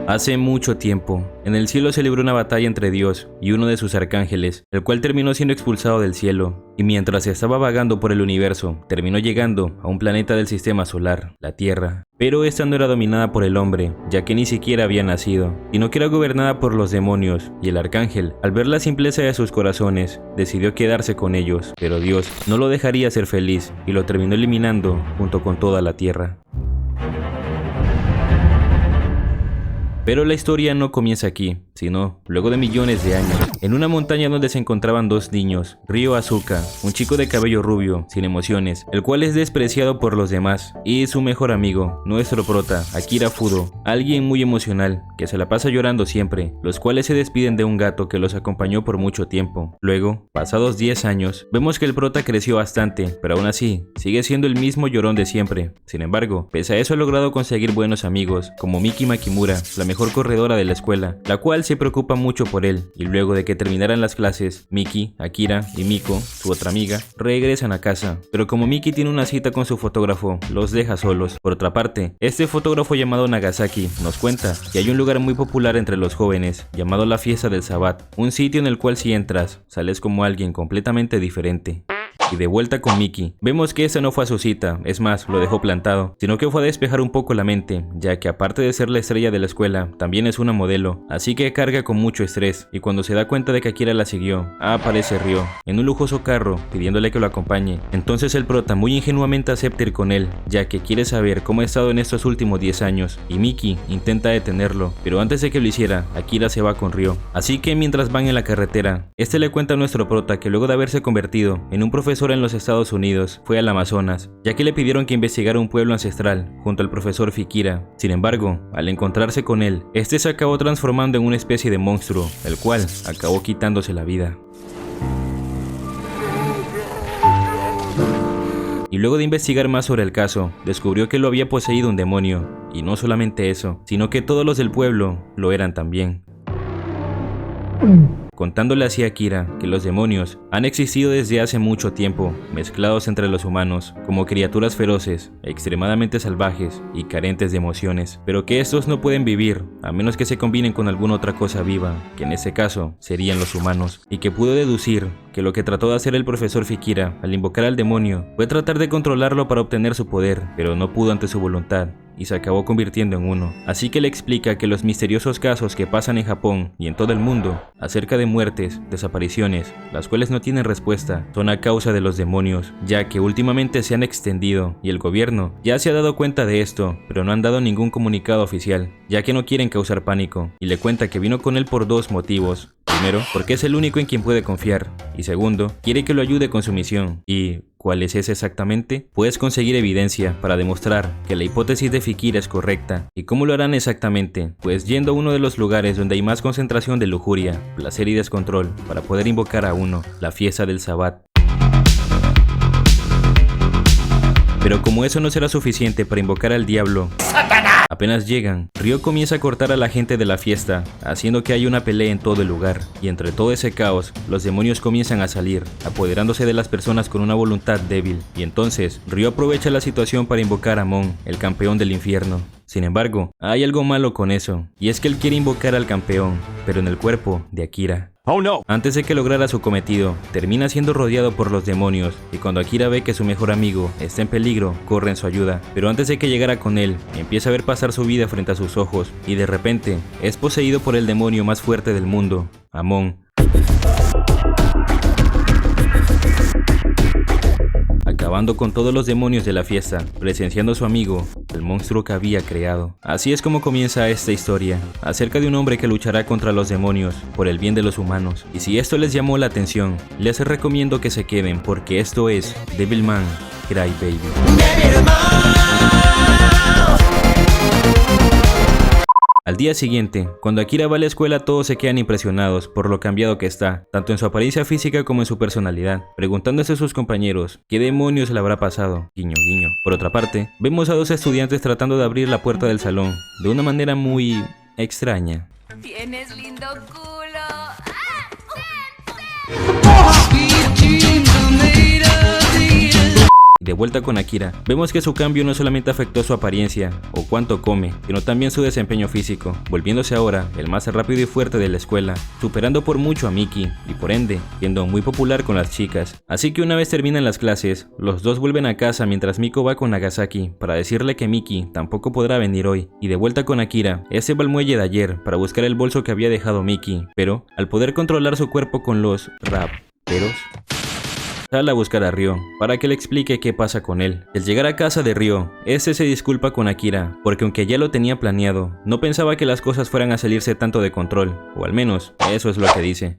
Hace mucho tiempo, en el cielo se libró una batalla entre Dios y uno de sus arcángeles, el cual terminó siendo expulsado del cielo, y mientras estaba vagando por el universo, terminó llegando a un planeta del sistema solar, la Tierra. Pero esta no era dominada por el hombre, ya que ni siquiera había nacido, sino que era gobernada por los demonios, y el arcángel, al ver la simpleza de sus corazones, decidió quedarse con ellos, pero Dios no lo dejaría ser feliz, y lo terminó eliminando junto con toda la Tierra. Pero la historia no comienza aquí, sino luego de millones de años, en una montaña donde se encontraban dos niños, Ryo Asuka, un chico de cabello rubio, sin emociones, el cual es despreciado por los demás, y su mejor amigo, nuestro prota, Akira Fudo, alguien muy emocional, que se la pasa llorando siempre, los cuales se despiden de un gato que los acompañó por mucho tiempo. Luego, pasados 10 años, vemos que el prota creció bastante, pero aún así, sigue siendo el mismo llorón de siempre. Sin embargo, pese a eso ha logrado conseguir buenos amigos, como Miki Makimura, la mejor corredora de la escuela, la cual se preocupa mucho por él, y luego de que terminaran las clases, Miki, Akira y Miko, su otra amiga, regresan a casa, pero como Miki tiene una cita con su fotógrafo, los deja solos. Por otra parte, este fotógrafo llamado Nagasaki nos cuenta que hay un lugar muy popular entre los jóvenes, llamado la Fiesta del Sabbat, un sitio en el cual si entras, sales como alguien completamente diferente. Y de vuelta con Miki, vemos que esa no fue a su cita, es más, lo dejó plantado, sino que fue a despejar un poco la mente, ya que aparte de ser la estrella de la escuela, también es una modelo, así que carga con mucho estrés, y cuando se da cuenta de que Akira la siguió, aparece Ryo, en un lujoso carro, pidiéndole que lo acompañe. Entonces el prota muy ingenuamente acepta ir con él, ya que quiere saber cómo ha estado en estos últimos 10 años, y Miki intenta detenerlo, pero antes de que lo hiciera, Akira se va con Ryo. Así que mientras van en la carretera, este le cuenta a nuestro prota que luego de haberse convertido en un profesor en los Estados Unidos, fue al Amazonas, ya que le pidieron que investigara un pueblo ancestral junto al profesor Fikira. Sin embargo, al encontrarse con él, este se acabó transformando en una especie de monstruo, el cual acabó quitándose la vida. Y luego de investigar más sobre el caso, descubrió que lo había poseído un demonio, y no solamente eso, sino que todos los del pueblo lo eran también. Contándole así a Akira que los demonios han existido desde hace mucho tiempo, mezclados entre los humanos, como criaturas feroces, extremadamente salvajes y carentes de emociones, pero que estos no pueden vivir a menos que se combinen con alguna otra cosa viva, que en ese caso serían los humanos, y que pudo deducir que lo que trató de hacer el profesor Fikira al invocar al demonio fue tratar de controlarlo para obtener su poder, pero no pudo ante su voluntad, y se acabó convirtiendo en uno. Así que le explica que los misteriosos casos que pasan en Japón y en todo el mundo, acerca de muertes, desapariciones, las cuales no tienen respuesta, son a causa de los demonios, ya que últimamente se han extendido, y el gobierno ya se ha dado cuenta de esto, pero no han dado ningún comunicado oficial, ya que no quieren causar pánico, y le cuenta que vino con él por dos motivos. Primero, porque es el único en quien puede confiar, y segundo, quiere que lo ayude con su misión. ¿Y cuál es esa exactamente? Puedes conseguir evidencia para demostrar que la hipótesis de Fikira es correcta. ¿Y cómo lo harán exactamente? Pues yendo a uno de los lugares donde hay más concentración de lujuria, placer y descontrol, para poder invocar a uno, la Fiesta del Sabbat. Pero como eso no será suficiente para invocar al diablo, apenas llegan, Ryo comienza a cortar a la gente de la fiesta, haciendo que haya una pelea en todo el lugar, y entre todo ese caos, los demonios comienzan a salir, apoderándose de las personas con una voluntad débil, y entonces Ryo aprovecha la situación para invocar a Mon, el campeón del infierno. Sin embargo, hay algo malo con eso, y es que él quiere invocar al campeón, pero en el cuerpo de Akira. Oh no. Antes de que lograra su cometido, termina siendo rodeado por los demonios, y cuando Akira ve que su mejor amigo está en peligro, corre en su ayuda. Pero antes de que llegara con él, empieza a ver pasar su vida frente a sus ojos, y de repente, es poseído por el demonio más fuerte del mundo, Amon. Acabando con todos los demonios de la fiesta, presenciando a su amigo, el monstruo que había creado. Así es como comienza esta historia, acerca de un hombre que luchará contra los demonios, por el bien de los humanos. Y si esto les llamó la atención, les recomiendo que se queden, porque esto es Devilman Crybaby. Al día siguiente, cuando Akira va a la escuela, todos se quedan impresionados por lo cambiado que está, tanto en su apariencia física como en su personalidad, preguntándose a sus compañeros qué demonios le habrá pasado, guiño guiño. Por otra parte, vemos a dos estudiantes tratando de abrir la puerta del salón, de una manera muy extraña. Tienes lindo culo. De vuelta con Akira, vemos que su cambio no solamente afectó su apariencia o cuánto come, sino también su desempeño físico, volviéndose ahora el más rápido y fuerte de la escuela, superando por mucho a Miki y por ende siendo muy popular con las chicas. Así que una vez terminan las clases, los dos vuelven a casa mientras Miko va con Nagasaki para decirle que Miki tampoco podrá venir hoy. Y de vuelta con Akira, ese va al muelle de ayer para buscar el bolso que había dejado Miki, pero al poder controlar su cuerpo con los raperos, sale a buscar a Ryo para que le explique qué pasa con él. Al llegar a casa de Ryo, este se disculpa con Akira porque aunque ya lo tenía planeado, no pensaba que las cosas fueran a salirse tanto de control, o al menos eso es lo que dice.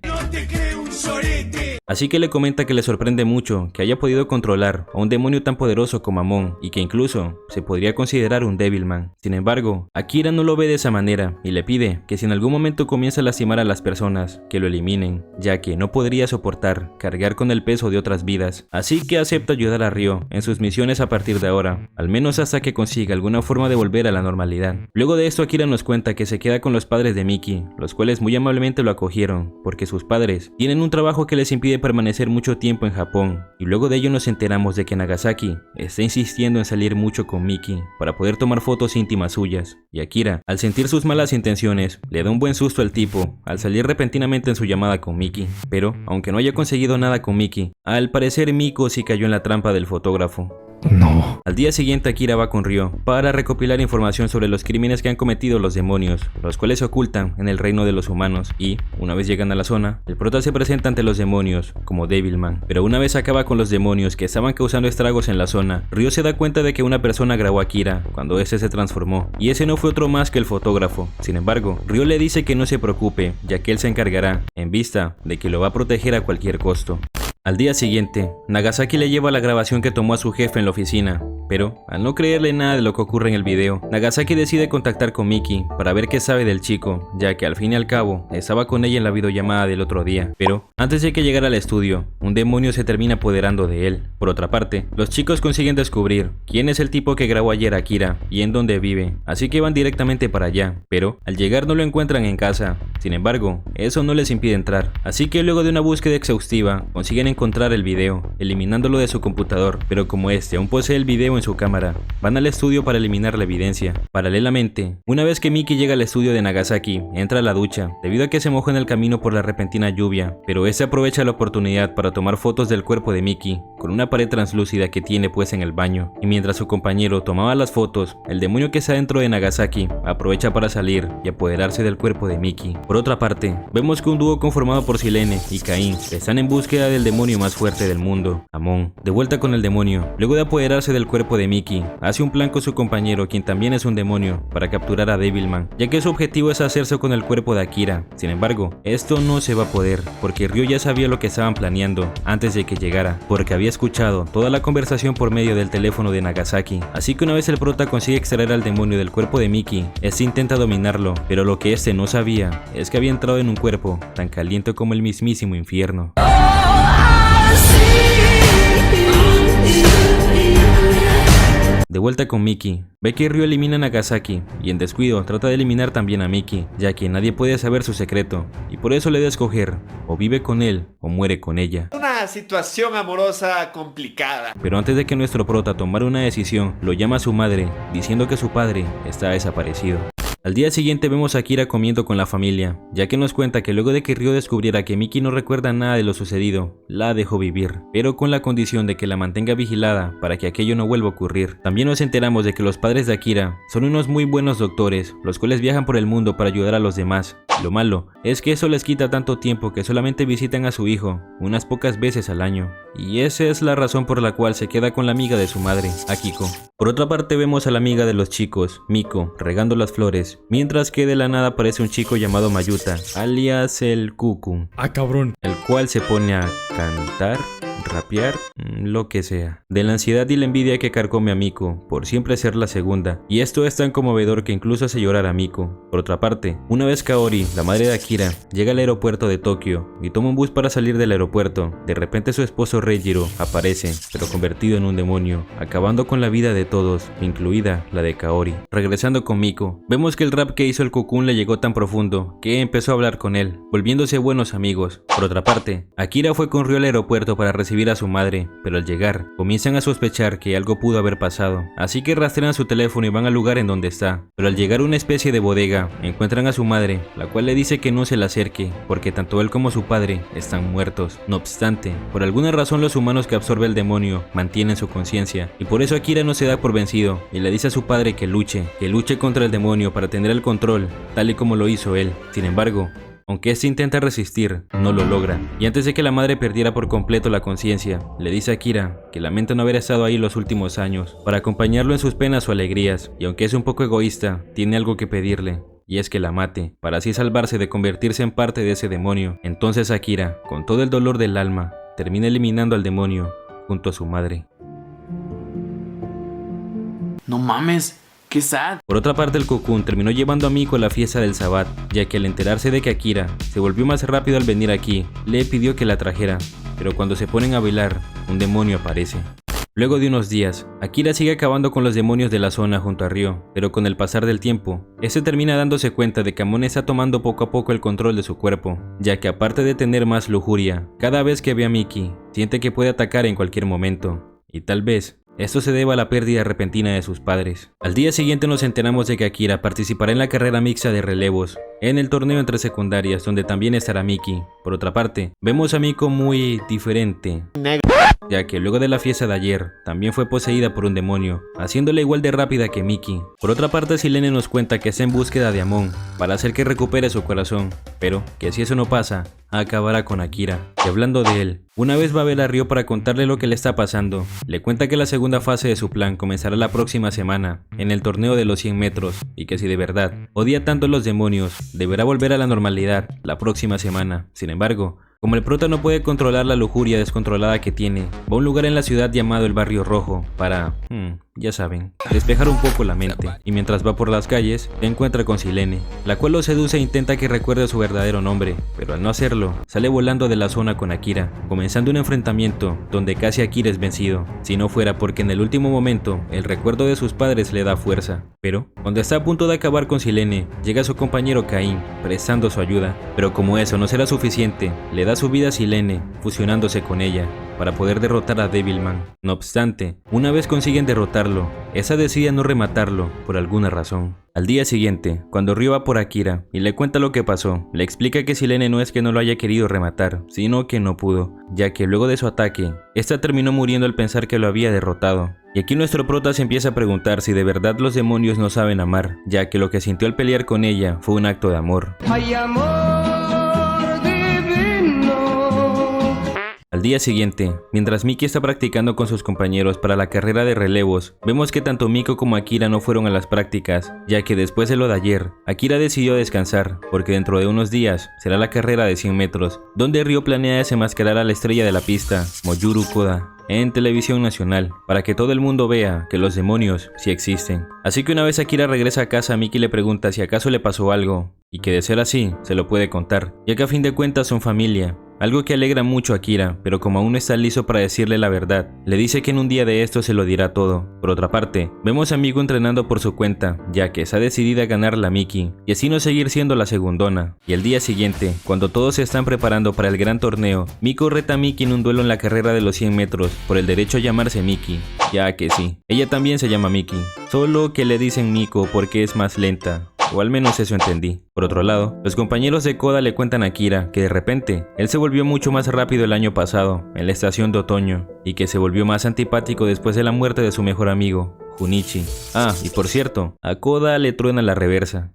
Así que le comenta que le sorprende mucho que haya podido controlar a un demonio tan poderoso como Amon y que incluso se podría considerar un Devilman. Sin embargo, Akira no lo ve de esa manera y le pide que si en algún momento comienza a lastimar a las personas, que lo eliminen, ya que no podría soportar cargar con el peso de otras vidas. Así que acepta ayudar a Ryo en sus misiones a partir de ahora, al menos hasta que consiga alguna forma de volver a la normalidad. Luego de esto, Akira nos cuenta que se queda con los padres de Miki, los cuales muy amablemente lo acogieron, porque sus padres tienen un trabajo que les impide permanecer mucho tiempo en Japón, y luego de ello nos enteramos de que Nagasaki está insistiendo en salir mucho con Miki para poder tomar fotos íntimas suyas, y Akira, al sentir sus malas intenciones, le da un buen susto al tipo al salir repentinamente en su llamada con Miki. Pero, aunque no haya conseguido nada con Miki, al parecer Miko sí cayó en la trampa del fotógrafo. No. Al día siguiente, Akira va con Ryo para recopilar información sobre los crímenes que han cometido los demonios, los cuales se ocultan en el reino de los humanos, y una vez llegan a la zona, el prota se presenta ante los demonios como Devilman. Pero una vez acaba con los demonios que estaban causando estragos en la zona, Ryo se da cuenta de que una persona grabó a Akira cuando este se transformó, y ese no fue otro más que el fotógrafo. Sin embargo, Ryo le dice que no se preocupe, ya que él se encargará, en vista de que lo va a proteger a cualquier costo. Al día siguiente, Nagasaki le lleva la grabación que tomó a su jefe en la oficina, pero al no creerle nada de lo que ocurre en el video, Nagasaki decide contactar con Miki para ver qué sabe del chico, ya que al fin y al cabo estaba con ella en la videollamada del otro día. Pero antes de que llegara al estudio, un demonio se termina apoderando de él. Por otra parte, los chicos consiguen descubrir quién es el tipo que grabó ayer a Akira y en dónde vive, así que van directamente para allá, pero al llegar no lo encuentran en casa. Sin embargo, eso no les impide entrar, así que luego de una búsqueda exhaustiva, consiguen encontrar el video, eliminándolo de su computador, pero como este aún posee el video en su cámara, van al estudio para eliminar la evidencia. Paralelamente, una vez que Miki llega al estudio de Nagasaki, entra a la ducha, debido a que se mojó en el camino por la repentina lluvia, pero este aprovecha la oportunidad para tomar fotos del cuerpo de Miki, con una pared translúcida que tiene pues en el baño, y mientras su compañero tomaba las fotos, el demonio que está dentro de Nagasaki aprovecha para salir y apoderarse del cuerpo de Miki. Por otra parte, vemos que un dúo conformado por Silene y Caín están en búsqueda del demonio más fuerte del mundo, Amon. De vuelta con el demonio, luego de apoderarse del cuerpo de Miki, hace un plan con su compañero, quien también es un demonio, para capturar a Devilman, ya que su objetivo es hacerse con el cuerpo de Akira. Sin embargo, esto no se va a poder, porque Ryo ya sabía lo que estaban planeando antes de que llegara, porque había escuchado toda la conversación por medio del teléfono de Nagasaki. Así que una vez el prota consigue extraer al demonio del cuerpo de Miki, este intenta dominarlo, pero lo que este no sabía es que había entrado en un cuerpo tan caliente como el mismísimo infierno. De vuelta con Miki, ve que Ryo elimina a Nagasaki y en descuido trata de eliminar también a Miki, ya que nadie puede saber su secreto y por eso le da a escoger, o vive con él o muere con ella. Una situación amorosa complicada. Pero antes de que nuestro prota tomara una decisión, lo llama a su madre, diciendo que su padre está desaparecido. Al día siguiente vemos a Akira comiendo con la familia, ya que nos cuenta que luego de que Ryo descubriera que Miki no recuerda nada de lo sucedido, la dejó vivir, pero con la condición de que la mantenga vigilada para que aquello no vuelva a ocurrir. También nos enteramos de que los padres de Akira son unos muy buenos doctores, los cuales viajan por el mundo para ayudar a los demás. Lo malo es que eso les quita tanto tiempo que solamente visitan a su hijo unas pocas veces al año, y esa es la razón por la cual se queda con la amiga de su madre, Akiko. Por otra parte vemos a la amiga de los chicos, Miko, regando las flores, mientras que de la nada aparece un chico llamado Mayuta, alias el Cucu. Ah, cabrón. El cual se pone a cantar, rapear, lo que sea, de la ansiedad y la envidia que carcome a Miko por siempre ser la segunda, y esto es tan conmovedor que incluso hace llorar a Miko. Por otra parte, una vez Kaori, la madre de Akira, llega al aeropuerto de Tokio y toma un bus para salir del aeropuerto, de repente su esposo Reijiro aparece, pero convertido en un demonio, acabando con la vida de todos, incluida la de Kaori. Regresando con Miko, vemos que el rap que hizo el Cocoon le llegó tan profundo que empezó a hablar con él, volviéndose buenos amigos. Por otra parte, Akira fue con Ryo al aeropuerto para recibir recibir a su madre, pero al llegar, comienzan a sospechar que algo pudo haber pasado, así que rastrean su teléfono y van al lugar en donde está. Pero al llegar a una especie de bodega, encuentran a su madre, la cual le dice que no se le acerque, porque tanto él como su padre están muertos. No obstante, por alguna razón los humanos que absorbe el demonio mantienen su conciencia, y por eso Akira no se da por vencido, y le dice a su padre que luche contra el demonio para tener el control, tal y como lo hizo él. Sin embargo, aunque este intenta resistir, no lo logra, y antes de que la madre perdiera por completo la conciencia, le dice a Akira que lamenta no haber estado ahí los últimos años, para acompañarlo en sus penas o alegrías, y aunque es un poco egoísta, tiene algo que pedirle, y es que la mate, para así salvarse de convertirse en parte de ese demonio. Entonces Akira, con todo el dolor del alma, termina eliminando al demonio junto a su madre. No mames, qué sad. Por otra parte, el Cocoon terminó llevando a Miko a la fiesta del Sabbat, ya que al enterarse de que Akira se volvió más rápido al venir aquí, le pidió que la trajera, pero cuando se ponen a bailar, un demonio aparece. Luego de unos días, Akira sigue acabando con los demonios de la zona junto a Ryo, pero con el pasar del tiempo, este termina dándose cuenta de que Amon está tomando poco a poco el control de su cuerpo, ya que aparte de tener más lujuria, cada vez que ve a Miki, siente que puede atacar en cualquier momento, y tal vez esto se deba a la pérdida repentina de sus padres. Al día siguiente nos enteramos de que Akira participará en la carrera mixta de relevos, en el torneo entre secundarias, donde también estará Miki. Por otra parte, vemos a Miko muy diferente, ya que luego de la fiesta de ayer, también fue poseída por un demonio, haciéndola igual de rápida que Miki. Por otra parte, Silene nos cuenta que está en búsqueda de Amon, para hacer que recupere su corazón, pero que si eso no pasa, acabará con Akira. Y hablando de él, una vez va a ver a Ryo para contarle lo que le está pasando. Le cuenta que la segunda fase de su plan comenzará la próxima semana, en el torneo de los 100 metros, y que si de verdad odia tanto a los demonios, deberá volver a la normalidad la próxima semana. Sin embargo, como el prota no puede controlar la lujuria descontrolada que tiene, va a un lugar en la ciudad llamado el Barrio Rojo para, ya saben, despejar un poco la mente, y mientras va por las calles, se encuentra con Silene, la cual lo seduce e intenta que recuerde su verdadero nombre, pero al no hacerlo, sale volando de la zona con Akira, comenzando un enfrentamiento donde casi Akira es vencido, si no fuera porque en el último momento, el recuerdo de sus padres le da fuerza. Pero, cuando está a punto de acabar con Silene, llega su compañero Caín, prestando su ayuda, pero como eso no será suficiente, le da su vida a Silene, fusionándose con ella, para poder derrotar a Devilman. No obstante, una vez consiguen derrotarlo, esa decide no rematarlo, por alguna razón. Al día siguiente, cuando Ryo va por Akira y le cuenta lo que pasó, le explica que Silene no es que no lo haya querido rematar, sino que no pudo, ya que luego de su ataque, esta terminó muriendo al pensar que lo había derrotado. Y aquí nuestro prota se empieza a preguntar si de verdad los demonios no saben amar, ya que lo que sintió al pelear con ella fue un acto de amor. Hay amor divino. Al día siguiente, mientras Miki está practicando con sus compañeros para la carrera de relevos, vemos que tanto Miko como Akira no fueron a las prácticas, ya que después de lo de ayer, Akira decidió descansar, porque dentro de unos días será la carrera de 100 metros, donde Ryo planea desenmascarar a la estrella de la pista, Moyuru Koda, en televisión nacional, para que todo el mundo vea que los demonios sí existen. Así que una vez Akira regresa a casa, Miki le pregunta si acaso le pasó algo, y que de ser así, se lo puede contar, ya que a fin de cuentas son familia. Algo que alegra mucho a Akira, pero como aún no está listo para decirle la verdad, le dice que en un día de esto se lo dirá todo. Por otra parte, vemos a Miko entrenando por su cuenta, ya que está decidida a ganarla a Miki, y así no seguir siendo la segundona. Y el día siguiente, cuando todos se están preparando para el gran torneo, Miko reta a Miki en un duelo en la carrera de los 100 metros, por el derecho a llamarse Miki. Ya que sí, ella también se llama Miki, solo que le dicen Miko porque es más lenta. O al menos eso entendí. Por otro lado, los compañeros de Koda le cuentan a Akira que de repente, él se volvió mucho más rápido el año pasado, en la estación de otoño, y que se volvió más antipático después de la muerte de su mejor amigo, Junichi. Ah, y por cierto, a Koda le truena la reversa.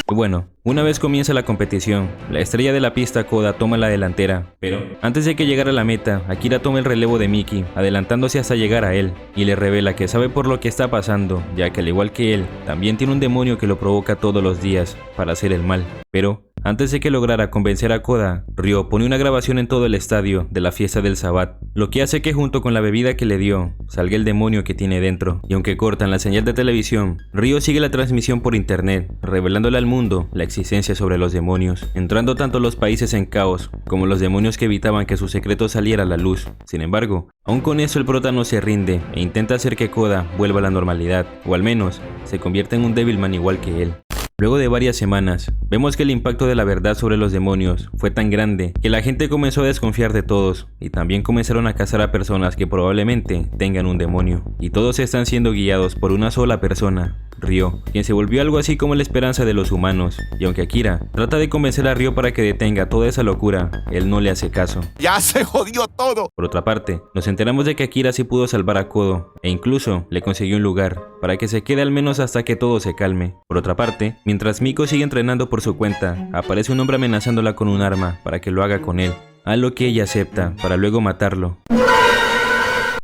Y bueno, una vez comienza la competición, la estrella de la pista Koda toma la delantera, pero antes de que llegara a la meta, Akira toma el relevo de Miki, adelantándose hasta llegar a él, y le revela que sabe por lo que está pasando, ya que al igual que él, también tiene un demonio que lo provoca todos los días, para hacer el mal. Pero antes de que lograra convencer a Koda, Ryo pone una grabación en todo el estadio de la fiesta del Sabbat, lo que hace que junto con la bebida que le dio, salga el demonio que tiene dentro. Y aunque cortan la señal de televisión, Ryo sigue la transmisión por internet, revelándole al mundo la existencia sobre los demonios, entrando tanto los países en caos, como los demonios que evitaban que su secreto saliera a la luz. Sin embargo, aún con eso el prota no se rinde, e intenta hacer que Koda vuelva a la normalidad, o al menos, se convierta en un Devilman igual que él. Luego de varias semanas, vemos que el impacto de la verdad sobre los demonios fue tan grande que la gente comenzó a desconfiar de todos y también comenzaron a cazar a personas que probablemente tengan un demonio. Y todos están siendo guiados por una sola persona, Ryo, quien se volvió algo así como la esperanza de los humanos. Y aunque Akira trata de convencer a Ryo para que detenga toda esa locura, él no le hace caso. ¡Ya se jodió todo! Por otra parte, nos enteramos de que Akira sí pudo salvar a Kodo e incluso le consiguió un lugar para que se quede al menos hasta que todo se calme. Por otra parte, mientras Miko sigue entrenando por su cuenta, aparece un hombre amenazándola con un arma para que lo haga con él, a lo que ella acepta para luego matarlo.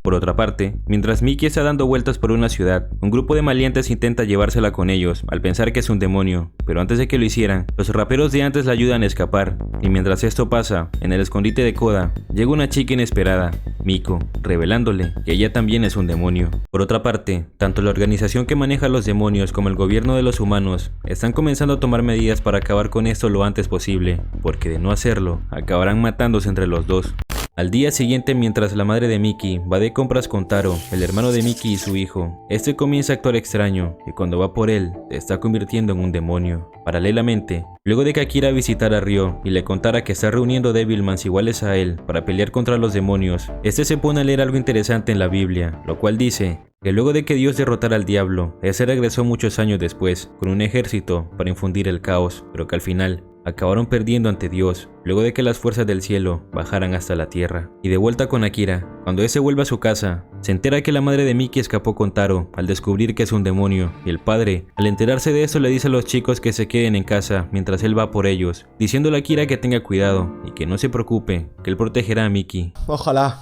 Por otra parte, mientras Miki está dando vueltas por una ciudad, un grupo de maleantes intenta llevársela con ellos al pensar que es un demonio, pero antes de que lo hicieran, los raperos de antes la ayudan a escapar, y mientras esto pasa, en el escondite de Koda, llega una chica inesperada, Miko, revelándole que ella también es un demonio. Por otra parte, tanto la organización que maneja a los demonios como el gobierno de los humanos están comenzando a tomar medidas para acabar con esto lo antes posible, porque de no hacerlo, acabarán matándose entre los dos. Al día siguiente, mientras la madre de Miki va de compras con Taro, el hermano de Miki y su hijo, este comienza a actuar extraño y cuando va por él, se está convirtiendo en un demonio. Paralelamente, luego de que Akira visitara a Ryo y le contara que está reuniendo Devilmans iguales a él para pelear contra los demonios, este se pone a leer algo interesante en la Biblia, lo cual dice que luego de que Dios derrotara al diablo, ese regresó muchos años después con un ejército para infundir el caos, pero que al final acabaron perdiendo ante Dios, luego de que las fuerzas del cielo bajaran hasta la tierra. Y de vuelta con Akira, cuando ese vuelve a su casa, se entera que la madre de Miki escapó con Taro al descubrir que es un demonio, y el padre, al enterarse de eso, le dice a los chicos que se queden en casa mientras él va por ellos, diciéndole a Akira que tenga cuidado y que no se preocupe, que él protegerá a Miki. Ojalá,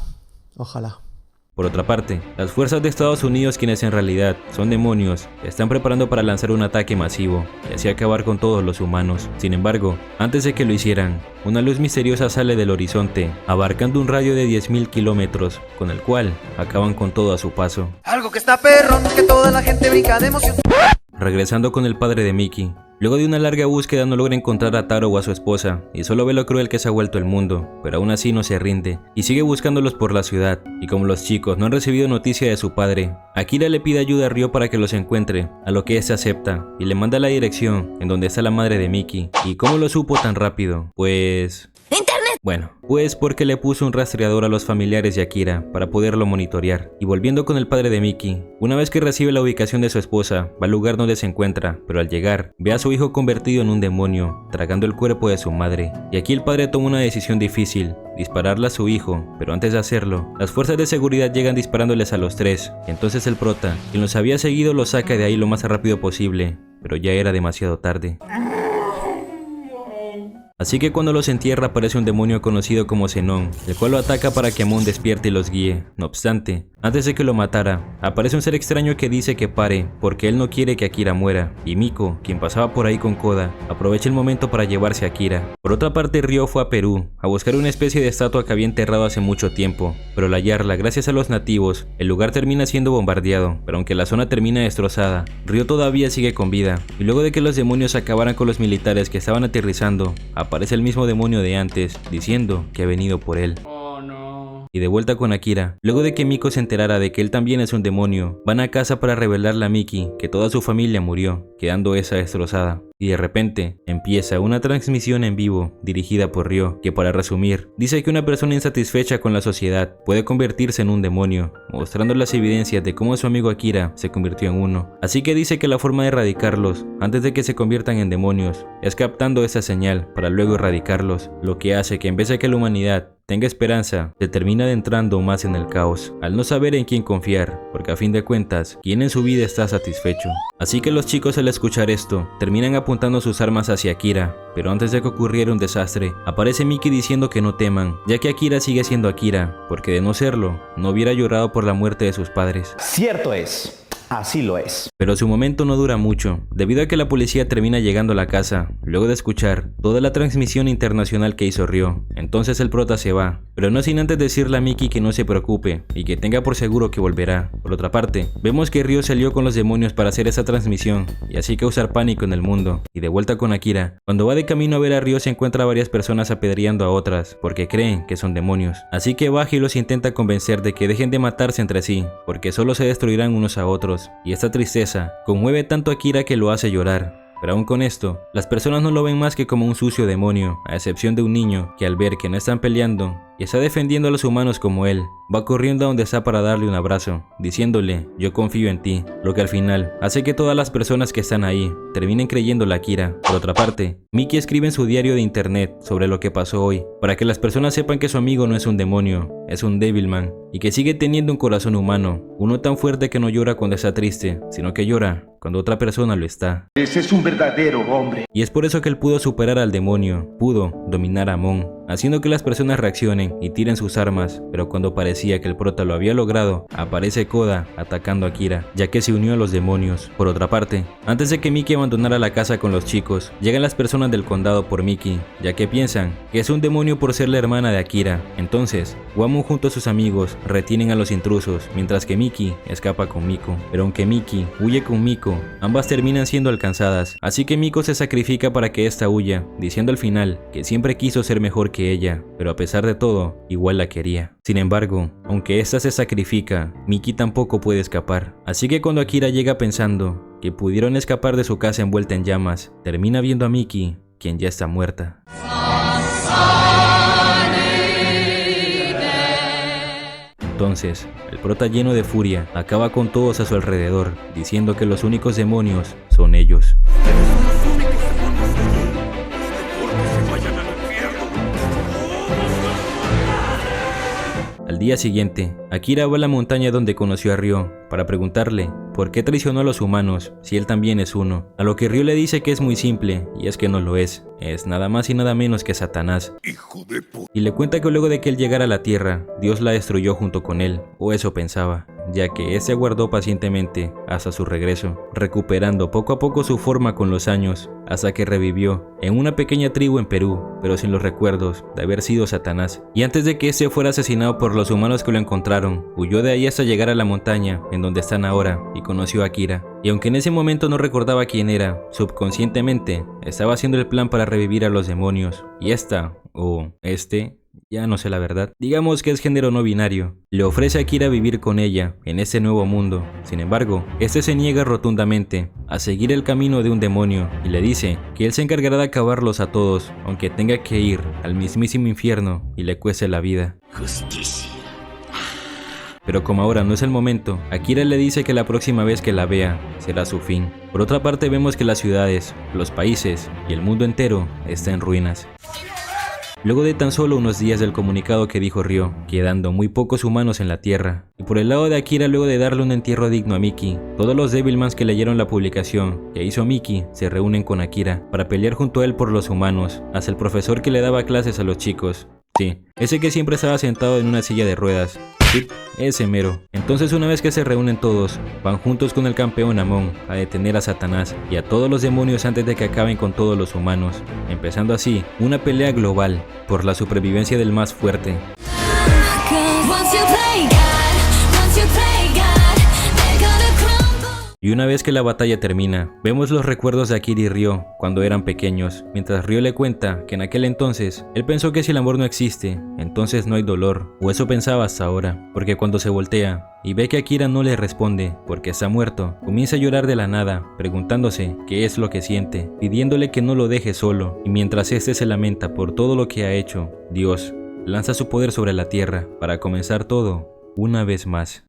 ojalá. Por otra parte, las fuerzas de Estados Unidos, quienes en realidad son demonios, están preparando para lanzar un ataque masivo y así acabar con todos los humanos. Sin embargo, antes de que lo hicieran, una luz misteriosa sale del horizonte, abarcando un radio de 10.000 kilómetros, con el cual acaban con todo a su paso. Algo que está perrón, que toda la gente brinca de emoción. Regresando con el padre de Miki, luego de una larga búsqueda no logra encontrar a Taro o a su esposa, y solo ve lo cruel que se ha vuelto el mundo, pero aún así no se rinde, y sigue buscándolos por la ciudad, y como los chicos no han recibido noticia de su padre, Akira le pide ayuda a Ryo para que los encuentre, a lo que éste acepta, y le manda la dirección en donde está la madre de Miki. ¿Y cómo lo supo tan rápido? Pues... Bueno, pues porque le puso un rastreador a los familiares de Akira para poderlo monitorear. Y volviendo con el padre de Miki, una vez que recibe la ubicación de su esposa, va al lugar donde se encuentra, pero al llegar, ve a su hijo convertido en un demonio, tragando el cuerpo de su madre. Y aquí el padre toma una decisión difícil, dispararle a su hijo, pero antes de hacerlo, las fuerzas de seguridad llegan disparándoles a los tres. Entonces el prota, quien los había seguido, los saca de ahí lo más rápido posible, pero ya era demasiado tarde. Así que cuando los entierra aparece un demonio conocido como Zenón, el cual lo ataca para que Amon despierte y los guíe. No obstante, antes de que lo matara, aparece un ser extraño que dice que pare, porque él no quiere que Akira muera, y Miko, quien pasaba por ahí con Koda, aprovecha el momento para llevarse a Akira. Por otra parte, Ryo fue a Perú, a buscar una especie de estatua que había enterrado hace mucho tiempo, pero al hallarla, gracias a los nativos, el lugar termina siendo bombardeado, pero aunque la zona termina destrozada, Ryo todavía sigue con vida, y luego de que los demonios acabaran con los militares que estaban aterrizando, aparece el mismo demonio de antes, diciendo que ha venido por él. Y de vuelta con Akira, luego de que Miko se enterara de que él también es un demonio, van a casa para revelarle a Miki que toda su familia murió, quedando esa destrozada. Y de repente, empieza una transmisión en vivo, dirigida por Ryo, que para resumir, dice que una persona insatisfecha con la sociedad puede convertirse en un demonio, mostrando las evidencias de cómo su amigo Akira se convirtió en uno. Así que dice que la forma de erradicarlos, antes de que se conviertan en demonios, es captando esa señal para luego erradicarlos, lo que hace que en vez de que la humanidad tenga esperanza, se termina adentrando más en el caos, al no saber en quién confiar, porque a fin de cuentas, ¿quién en su vida está satisfecho? Así que los chicos al escuchar esto, terminan apuntando sus armas hacia Akira, pero antes de que ocurriera un desastre, aparece Miki diciendo que no teman, ya que Akira sigue siendo Akira, porque de no serlo, no hubiera llorado por la muerte de sus padres. Cierto es. Así lo es. Pero su momento no dura mucho, debido a que la policía termina llegando a la casa, luego de escuchar toda la transmisión internacional que hizo Ryo. Entonces el prota se va, pero no sin antes decirle a Miki que no se preocupe y que tenga por seguro que volverá. Por otra parte, vemos que Ryo se alió con los demonios para hacer esa transmisión y así causar pánico en el mundo. Y de vuelta con Akira, cuando va de camino a ver a Ryo se encuentra a varias personas apedreando a otras porque creen que son demonios. Así que baja y los intenta convencer de que dejen de matarse entre sí, porque solo se destruirán unos a otros. Y esta tristeza conmueve tanto a Akira que lo hace llorar. Pero aún con esto, las personas no lo ven más que como un sucio demonio, a excepción de un niño que al ver que no están peleando y está defendiendo a los humanos como él, va corriendo a donde está para darle un abrazo, diciéndole yo confío en ti, lo que al final hace que todas las personas que están ahí terminen creyéndole a Akira. Por otra parte, Miki escribe en su diario de internet sobre lo que pasó hoy, para que las personas sepan que su amigo no es un demonio, es un Devilman, y que sigue teniendo un corazón humano, uno tan fuerte que no llora cuando está triste, sino que llora cuando otra persona lo está. Ese es un verdadero hombre. Y es por eso que él pudo superar al demonio, pudo dominar a Mon, haciendo que las personas reaccionen y tiren sus armas, pero cuando parecía que el prota lo había logrado, aparece Koda atacando a Akira, ya que se unió a los demonios. Por otra parte, antes de que Miki abandonara la casa con los chicos, llegan las personas del condado por Miki, ya que piensan que es un demonio por ser la hermana de Akira. Entonces, Wamu junto a sus amigos retienen a los intrusos, mientras que Miki escapa con Miko. Pero aunque Miki huye con Miko, ambas terminan siendo alcanzadas, así que Miko se sacrifica para que esta huya, diciendo al final que siempre quiso ser mejor que ella, pero a pesar de todo, igual la quería. Sin embargo, aunque esta se sacrifica, Miki tampoco puede escapar, así que cuando Akira llega pensando que pudieron escapar de su casa envuelta en llamas, termina viendo a Miki, quien ya está muerta. Entonces, el prota lleno de furia acaba con todos a su alrededor, diciendo que los únicos demonios son ellos. Al día siguiente, Akira va a la montaña donde conoció a Ryo para preguntarle por qué traicionó a los humanos si él también es uno, a lo que Ryo le dice que es muy simple, y es que no lo es nada más y nada menos que Satanás. Hijo de puta. Y le cuenta que luego de que él llegara a la tierra, Dios la destruyó junto con él, o eso pensaba, ya que éste aguardó pacientemente hasta su regreso, recuperando poco a poco su forma con los años, hasta que revivió en una pequeña tribu en Perú, pero sin los recuerdos de haber sido Satanás. Y antes de que este fuera asesinado por los humanos que lo encontraron, huyó de ahí hasta llegar a la montaña en donde están ahora y conoció a Akira. Y aunque en ese momento no recordaba quién era, subconscientemente estaba haciendo el plan para revivir a los demonios. Y esta, o ya no sé la verdad, digamos que es género no binario, le ofrece a Akira vivir con ella en este nuevo mundo. Sin embargo, este se niega rotundamente a seguir el camino de un demonio y le dice que él se encargará de acabarlos a todos, aunque tenga que ir al mismísimo infierno y le cueste la vida. Justicia. Pero como ahora no es el momento, Akira le dice que la próxima vez que la vea será su fin. Por otra parte, vemos que las ciudades, los países y el mundo entero está en ruinas. Luego de tan solo unos días del comunicado que dijo Ryo, quedando muy pocos humanos en la tierra. Y por el lado de Akira, luego de darle un entierro digno a Miki, todos los Devilmans que leyeron la publicación que hizo Miki se reúnen con Akira para pelear junto a él por los humanos, hasta el profesor que le daba clases a los chicos. Sí, ese que siempre estaba sentado en una silla de ruedas. Sí, ese mero. Entonces, una vez que se reúnen todos, van juntos con el campeón Amon a detener a Satanás y a todos los demonios antes de que acaben con todos los humanos, empezando así una pelea global por la supervivencia del más fuerte. Y una vez que la batalla termina, vemos los recuerdos de Akira y Ryo cuando eran pequeños, mientras Ryo le cuenta que en aquel entonces él pensó que si el amor no existe, entonces no hay dolor, o eso pensaba hasta ahora, porque cuando se voltea y ve que Akira no le responde porque está muerto, comienza a llorar de la nada, preguntándose qué es lo que siente, pidiéndole que no lo deje solo, y mientras este se lamenta por todo lo que ha hecho, Dios lanza su poder sobre la tierra para comenzar todo una vez más.